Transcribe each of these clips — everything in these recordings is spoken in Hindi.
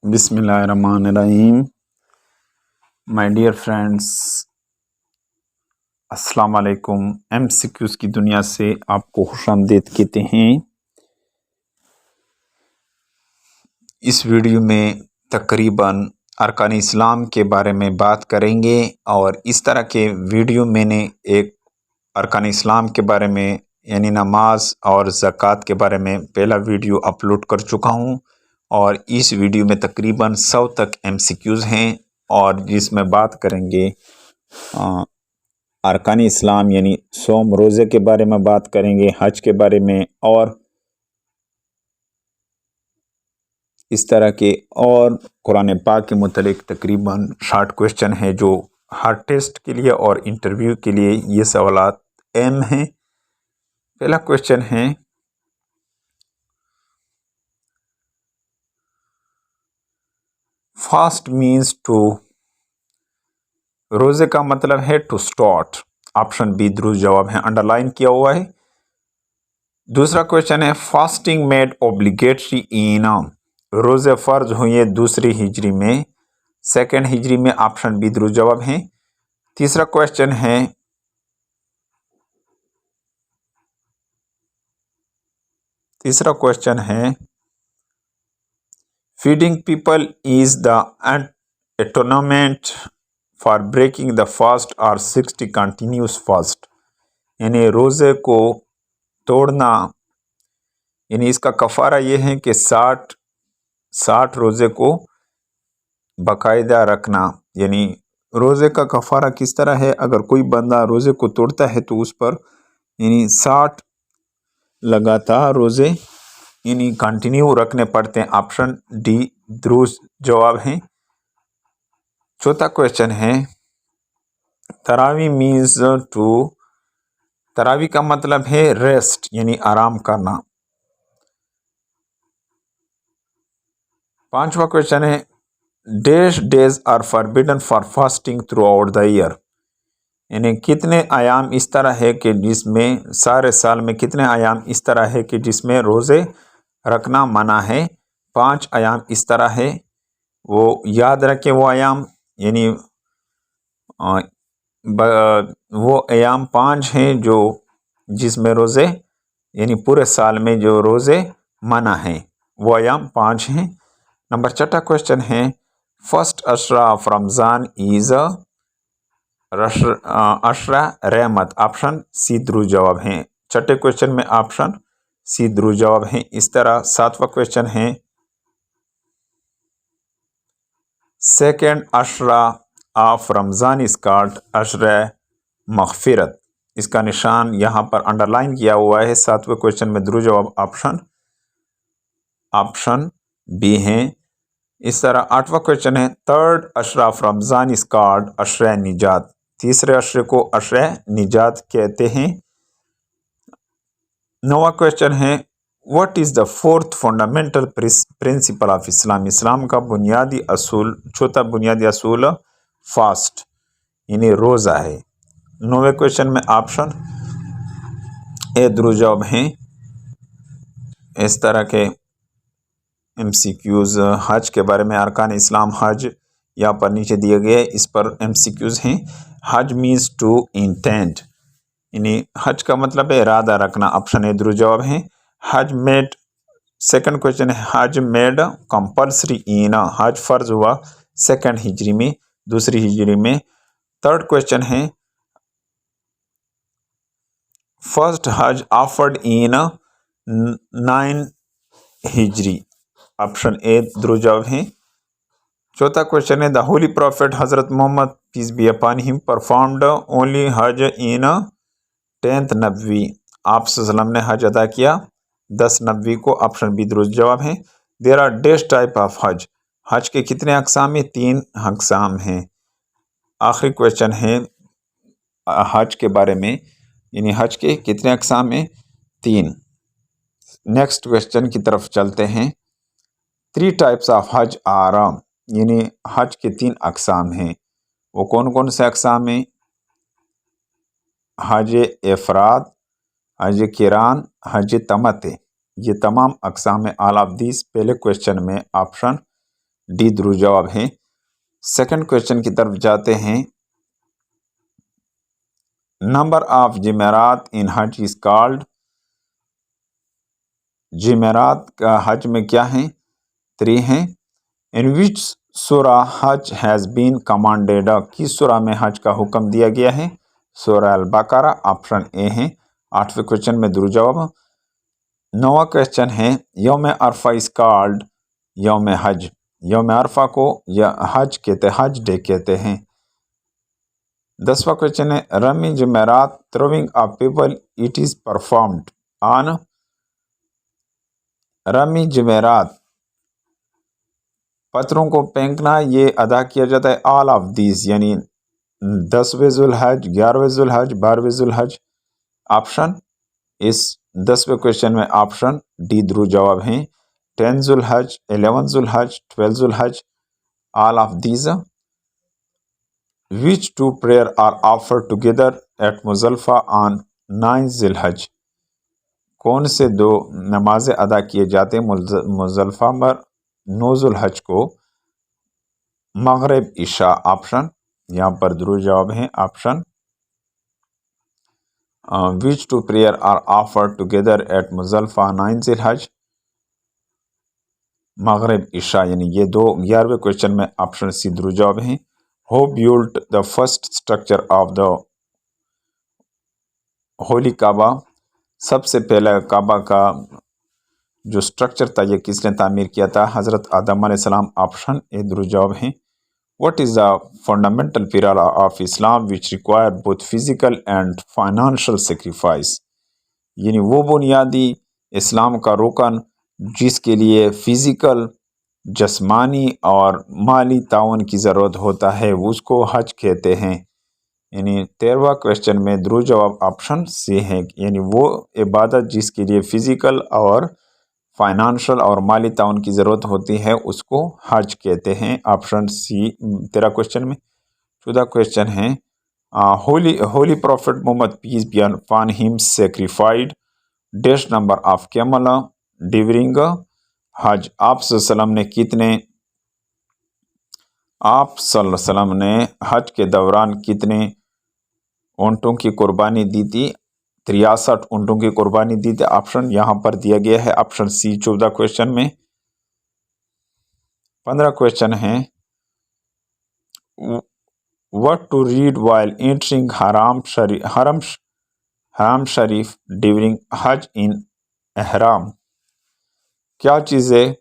बिस्मिल्लाहिर्रहमानिर्रहीम। माय डियर फ्रेंड्स, अस्सलाम वालेकुम। MCQs की दुनिया से आपको खुशामदीद कहते हैं। इस वीडियो में तकरीबन अरकान इस्लाम के बारे में बात करेंगे और इस तरह के वीडियो मैंने एक अरकान इस्लाम के बारे में यानी नमाज और ज़कात के बारे में पहला वीडियो अपलोड कर चुका हूँ और इस वीडियो में तकरीबन 100 तक MCQs हैं और जिसमें बात करेंगे अरकान इस्लाम यानी सोम रोज़े के बारे में बात करेंगे, हज के बारे में और इस तरह के और कुरान पाक के मुतलिक तकरीबन 60 क्वेश्चन है जो हर टेस्ट के लिए और इंटरव्यू के लिए ये सवालात अहम हैं। पहला क्वेश्चन है, फास्ट मीन्स टू, रोज़े का मतलब है टू स्टार्ट। ऑप्शन बी दुरुस्त जवाब है, अंडरलाइन किया हुआ है। दूसरा क्वेश्चन है, फास्टिंग मेड ऑब्लिगेटरी इन, रोज़े फ़र्ज हुए दूसरी हिजरी में, सेकेंड हिजरी में। ऑप्शन बी दुरुस्त जवाब है। तीसरा क्वेश्चन है, feeding people is the atonement for breaking the fast और 60 कंटिन्यूस फास्ट, यानी रोज़े को तोड़ना यानी इसका कफ़ारा ये है कि 60 रोज़े को बाकायदा रखना। यानी रोज़े का कफ़ारा किस तरह है, अगर कोई बंदा रोज़े को तोड़ता है तो उस पर यानी 60 लगातार रोज़े यानी कंटिन्यू रखने पड़ते हैं। ऑप्शन डी दुरुस्त जवाब है। चौथा क्वेश्चन है, तरावी मीन्स टू, तरावी का मतलब है रेस्ट यानी आराम करना। पांचवा क्वेश्चन है, dash days are forbidden for fasting through out the year, यानी कितने आयाम इस तरह है कि जिसमें सारे साल में कितने आयाम इस तरह है कि जिसमें रोज़े रखना मना है। 5 आयाम इस तरह है, वो याद रखें। वो आयाम यानी वो आयाम 5 हैं जो जिसमें रोज़े यानी पूरे साल में जो रोज़े मना है, वो आयाम 5 हैं। नंबर 6 क्वेश्चन है, फर्स्ट अशरा ऑफ रमज़ान इज़ अशरा रहमत। ऑप्शन सी दुरुस्त जवाब है। 6 क्वेश्चन में ऑप्शन सी दुरुस्त जवाब है। इस तरह 7वां क्वेश्चन है, second Ashra of Ramzan is called Ashra Maghfirat, इसका निशान यहाँ पर अंडरलाइन किया हुआ है। 7वें क्वेश्चन में दुरुस्त जवाब ऑप्शन बी है। इस तरह 8वां क्वेश्चन है, third Ashra of Ramzan is called Ashra Nijat, तीसरे अशरे को अशरा निजात कहते हैं। 9वां क्वेश्चन है, what is the fourth fundamental principle of Islam, Islam का बुनियादी असूल, चौथा बुनियादी असूल फास्ट यानी रोज़ा है। 9वें क्वेश्चन में ऑप्शन ए दुरुस्त जवाब हैं। इस तरह के MCQs हज के बारे में, अरकान इस्लाम हज यहाँ पर नीचे दिए गए, इस पर MCQs हैं। हज मीन्स टू इंटेंट, यानी हज का मतलब है इरादा रखना। ऑप्शन ए दुरुस्त जवाब है। हज मेड, सेकंड क्वेश्चन है, हज मेड कंपल्सरी इन, हज फर्ज हुआ सेकंड हिजरी में, दूसरी हिजरी में। थर्ड क्वेश्चन है, फर्स्ट हज offered in 9 Hijri. Option A दुरुस्त जवाब है। चौथा क्वेश्चन है, the holy prophet Hazrat Mohammad peace be upon him performed only Hajj in 10th नबवी, आप सल्लम ने हज अदा किया 10 नबवी को। ऑप्शन बी दुरुस्त जवाब है। There are dash type of Hajj, हज के कितने अक़साम में, 3 अक़साम हैं। आखिरी क्वेश्चन है हज के बारे में, यानी हज के कितने अक़साम में, 3। नेक्स्ट क्वेश्चन की तरफ चलते हैं। 3 टाइप्स ऑफ हज आर, यानी हज के 3 अक़साम हैं, वो कौन कौन से अक़साम हैं? हज इफ़राद, हज किरान, हज तमत्तु, ये तमाम अक़साम आल ऑफ दिस पहले क्वेश्चन में ऑप्शन डी दुरुस्त जवाब है। सेकंड क्वेश्चन की तरफ जाते हैं। नंबर ऑफ जमेरात इन हज इज कॉल्ड, जमेरात का हज में क्या है? 3 हैं। इन विच सूरा हज हैज़ बीन कमांडेड, किस सूरा में हज का हुक्म दिया गया है? सूरा अल बकरा, ऑप्शन ए है। 8वें क्वेश्चन में दुरुस्त जवाब। 9वां क्वेश्चन है यौम अरफा इज कॉल्ड यौम हज, यौम अरफा को या हज कहते, हज डे कहते हैं। 10वां क्वेश्चन है Rami Jamarat throwing a pebble it is performed on, रमी जमेरात पत्थरों को फेंकना ये अदा किया जाता है ऑल ऑफ दीज, यानी 10वें जुल्हज, 11वें जुल्हज, 12वें जुल्हज। ऑप्शन इस 10वें क्वेश्चन में ऑप्शन डी दुरुस्त जवाब है। 10 Zilhaj, 11 Zilhaj, 12 Zilhaj, all of these. Which two prayer are offered together at Muzdalifa on 9 Zilhaj, कौन से 2 नमाजें अदा किए जाते हैं मुजल्फा पर 9 जुल्हज को? मगरिब इशा, ऑप्शन यहाँ पर दुरुस्त जवाब है option. Which two prayer are offered together at Muzdalifa 9 Zilhaj, Maghrib Isha, यानी ये 2 11वें क्वेश्चन में ऑप्शन सी दुरुस्त जवाब है। Who built the first structure of the holy Kaaba, सबसे पहला काबा का जो स्ट्रक्चर था ये किसने तामीर किया था? हज़रत आदम अलैहिस्सलाम, ऑप्शन ए दुरुस्त जवाब है। What is the fundamental pillar of Islam which require both physical and financial sacrifice, यानी वो बुनियादी इस्लाम का रुकन जिसके लिए फिजिकल, जस्मानी और माली ताउन की ज़रूरत होता है, उसको हज कहते हैं। यानी 13वां क्वेश्चन में दुरुस्त जवाब ऑप्शन सी है, यानी वो इबादत जिसके लिए फिजिकल और फाइनेंशियल और माली ताउन की ज़रूरत होती है उसको हज कहते हैं, ऑप्शन सी 13 क्वेश्चन में। 14 क्वेश्चन है holy prophet Mohammad peace be upon him sacrificed dash number of camel during Hajj, आप सल्लम ने कितने, आप सल्लम ने हज के दौरान कितने ऊँटों की कुर्बानी दी थी? 63 ऊँटों की कुर्बानी दी थी, ऑप्शन यहाँ पर दिया गया है ऑप्शन सी 14 क्वेश्चन में। 15 क्वेश्चन है what to read while entering Haram Sharif during हज इन एहराम, क्या चीज़ें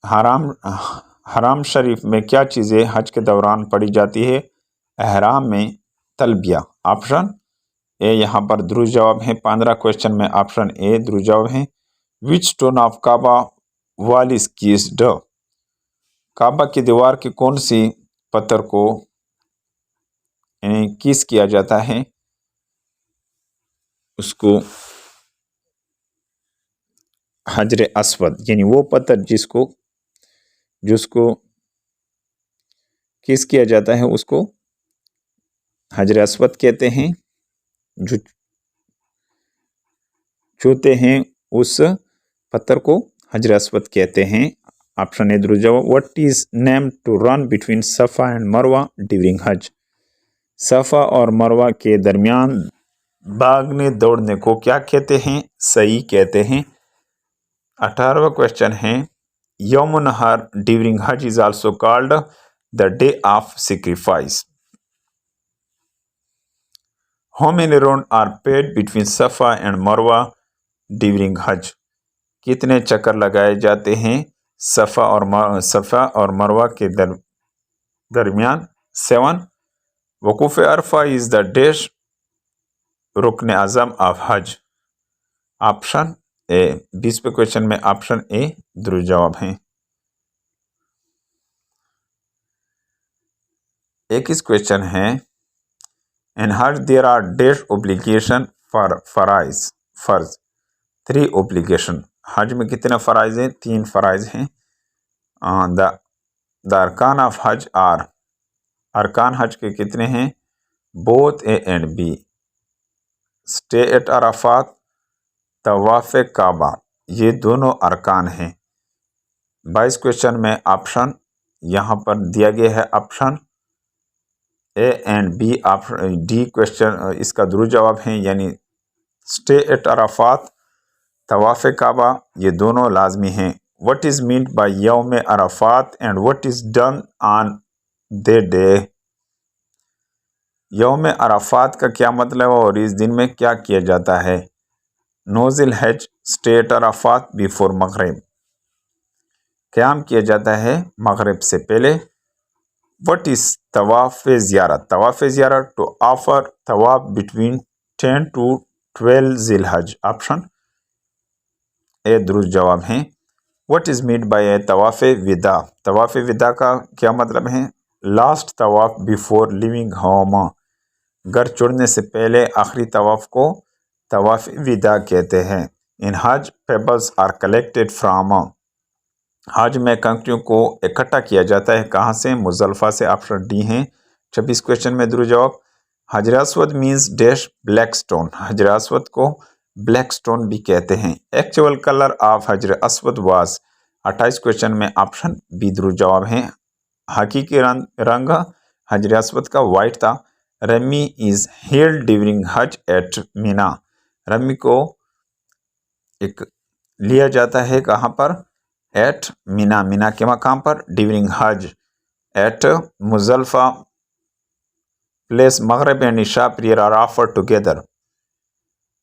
हराम शरीफ में क्या चीज़ें हज के दौरान पढ़ी जाती है? एहराम में तलबिया, ऑप्शन ए यहाँ पर दुरुस्त जवाब है। 15 क्वेश्चन में ऑप्शन ए दुरुस्त जवाब है। Which stone of Kaaba wall is kissed, काबा की दीवार की कौन सी पत्थर को किस किया जाता है? उसको हजर अस्वद, यानी वो पत्थर जिसको किस किया जाता है उसको हजर अस्वद कहते हैं। जो छूते हैं उस पत्थर को हजर अस्वद कहते हैं, ऑप्शन ए दुरुस्त जवाब। What is name to run between Safa and Marwa during Hajj, Safa और मरवा के दरमियान भागने दौड़ने को क्या कहते हैं? सही कहते हैं। 18वां क्वेश्चन है यौम Nahar during Hajj is also called the day of sacrifice, how many round are paid between Safa and Marwa during Hajj, कितने चक्कर लगाए जाते हैं सफ़ा और मरवा के दरमियान? 7। वकूफ़ अरफा इज़ द डैश रुकन आज़म ऑफ हज, ऑप्शन ए 20वें क्वेश्चन में ऑप्शन ए दुरुस्त जवाब है। 21 क्वेश्चन है in Hajj there are dash obligation for फर्ज 3 ओब्लिगेशन, हज में कितने फ़राइज़ हैं? 3 फ़राइज़ हैं। द अरकान ऑफ हज आर, अरकान हज के कितने हैं? Both A and B, stay at Arafat, तवाफ़ Kaaba, ये दोनों अरकान हैं। 22 क्वेश्चन में ऑप्शन यहाँ पर दिया गया है option A and B. D question इसका दुरुस्त जवाब है, यानी स्टे एट अराफात, तवाफ़ काबा, ये दोनों लाजमी हैं। What is meant by Yaum Arafat and what is done on the day. Yaum Arafat का क्या मतलब है और इस दिन में क्या किया जाता है। Nozzle has stay at Arafat before मगरिब, क़याम किया जाता है मगरिब से पहले। What is तवाफ़ Ziyarat, Tawaf Ziyarat to offer Tawaf between 10 to 12 Zilhaj, option A दुरुस्त जवाब है। What is meant by Tawaf Wida, तवाफ़ विदा का क्या मतलब है। Last Tawaf before leaving home, घर छोड़ने से पहले आखिरी तवाफ़ को तवाफ़ विदा कहते हैं। इन हज पेबल्स आर कलेक्टेड फ्राम, हज में कंकरियों को इकट्ठा किया जाता है कहाँ से, मुज़ल्फ़ा से, ऑप्शन डी है। 26 क्वेश्चन में दुरुस्त जवाब। हजर Aswad means dash black stone, हजर अस्वद को ब्लैक स्टोन भी कहते हैं। एक्चुअल कलर ऑफ हजर अस्वद वाज, 28 क्वेश्चन में ऑप्शन बी दुरुस्त जवाब है। हकीकी रंग हजर अस्वद का वाइट था। Rummy is held during Hajj eight Meena, rummy को एक लिया जाता है कहाँ पर, एट मीना, मीना के मकाम पर। During Hajj at Muzdalifa place Maghrib and Isha prayer are offered together,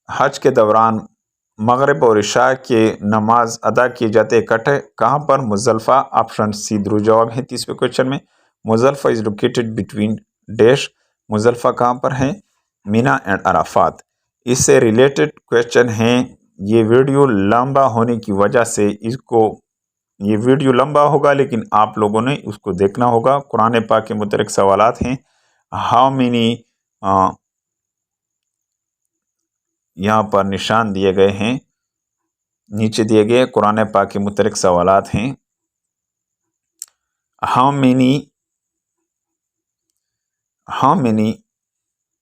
हज के दौरान मगरिब और इशा के नमाज अदा किए जाते इकट्ठे कहाँ पर, मुज़ल्फ़ा, ऑप्शन सी दुरुस्त जवाब है। 30वें क्वेश्चन में मुज़ल्फ़ा इज़ लोकेटेड बिटवीन डैश, मुज़ल्फ़ा कहाँ पर है, मीना एंड अराफात। इससे रिलेटेड क्वेश्चन हैं। ये वीडियो लंबा होने की वजह से ये वीडियो लंबा होगा, लेकिन आप लोगों ने उसको देखना होगा। कुरान पाक के मुतल्लिक़ सवालात हैं। हाउ मेनी यहाँ पर निशान दिए गए हैं, नीचे दिए गए कुरान पाक के मुतल्लिक़ सवालात हैं। हाउ मेनी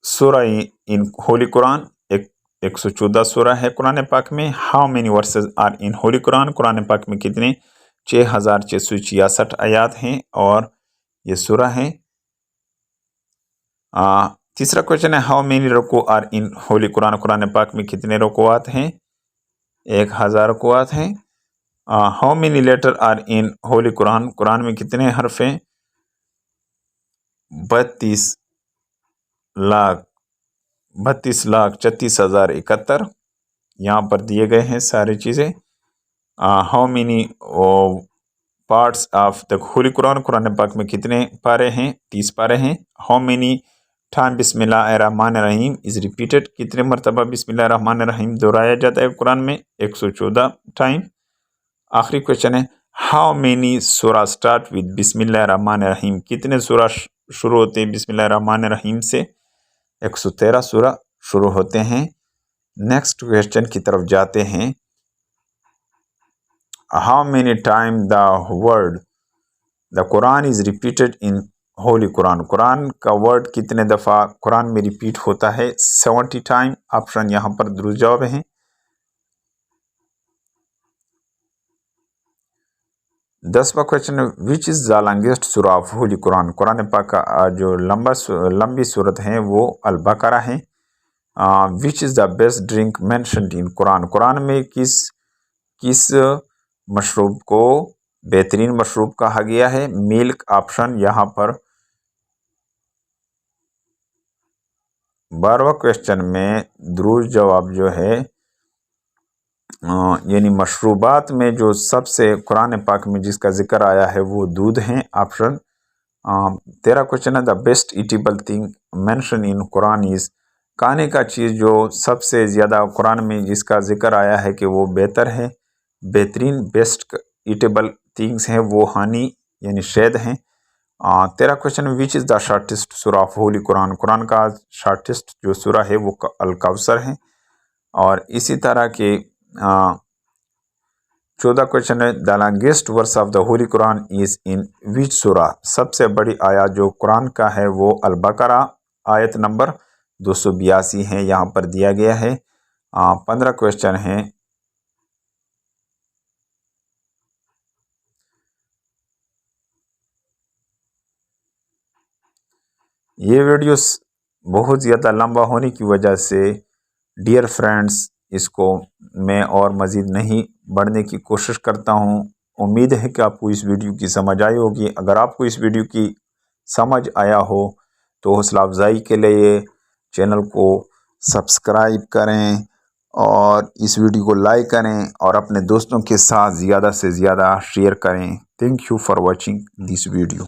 सूरा इन होली कुरान, 114 सूरा है कुरान पाक में। How many verses are in holy Quran, Quran पाक में कितने 6666 आयात हैं और ये सूरा है। तीसरा क्वेश्चन है हाउ मेनी रुकू are in holy Quran, Quran पाक में कितने रुकुआत हैं, 1000 रुकुआत हैं। How many letter are in holy Quran, Quran में कितने हर्फ हैं, 32,36,71 यहाँ पर दिए गए हैं सारी चीज़ें। How many parts of the holy Quran, Quran पाक में कितने पारे हैं, 30 पारे हैं। हाउ मेनी टाइम बिस्मिल्लाहिर्रहमानिर्रहीम इज़ रिपीटेड, कितने मरतबा बिस्मिल्लाहिर्रहमानिर्रहीम दोहराया जाता है कुरान में, 114 टाइम। आखिरी क्वेश्चन है हाउ मेनी सूरा स्टार्ट विद बिस्मिल्लाहिर्रहमानिर्रहीम, कितने सूरा शुरू होते हैं बिस्मिल्लाहिर्रहमानिर्रहीम से, 113 सूरा शुरू होते हैं। नेक्स्ट क्वेश्चन की तरफ जाते हैं। How many time the word the Quran is repeated in holy Quran, Quran का वर्ड कितने दफ़ा कुरान में रिपीट होता है, 70 टाइम, ऑप्शन यहाँ पर दुरुस्त जवाब है। 10वां क्वेश्चन है विच इज़ द लॉन्गेस्ट सूरा ऑफ होली कुरान, कुरान पाक का जो लंबी सूरत है वो अल बकरा है। Which is the best drink mentioned in Quran, Quran में किस मशरूब को बेहतरीन मशरूब कहा गया है, मिल्क, ऑप्शन यहाँ पर। 12वां क्वेश्चन में दुरुस्त जवाब जो है यानी मशरूबात में जो सबसे कुरान पाक में जिसका जिक्र आया है वो दूध है, ऑप्शन। 13 क्वेश्चन है the best eatable thing mention in Quran is, खाने का चीज़ जो सबसे ज़्यादा कुरान में जिसका जिक्र आया है कि वो बेहतर है, बेहतरीन बेस्ट ईटेबल थिंग्स हैं वो हानी यानी शहद हैं। 13 question which is the shortest सूरा ऑफ होली कुरान, कुरान का शॉर्टेस्ट जो सूरा है वो अल कौसर है। और इसी तरह के 14 क्वेश्चन है the longest verse of the holy Quran is in which Surah, सबसे बड़ी आयत जो कुरान का है वो अल बकरा आयत नंबर 282 है, यहाँ पर दिया गया है। 15 क्वेश्चन है ये वीडियोस बहुत ज़्यादा लंबा होने की वजह से डियर फ्रेंड्स इसको मैं और मज़ीद नहीं बढ़ने की कोशिश करता हूँ। उम्मीद है कि आपको इस वीडियो की समझ आई होगी। अगर आपको इस वीडियो की समझ आया हो तो हौसला अफजाई के लिए चैनल को सब्सक्राइब करें और इस वीडियो को लाइक करें और अपने दोस्तों के साथ ज़्यादा से ज़्यादा शेयर करें। Thank you for watching this video.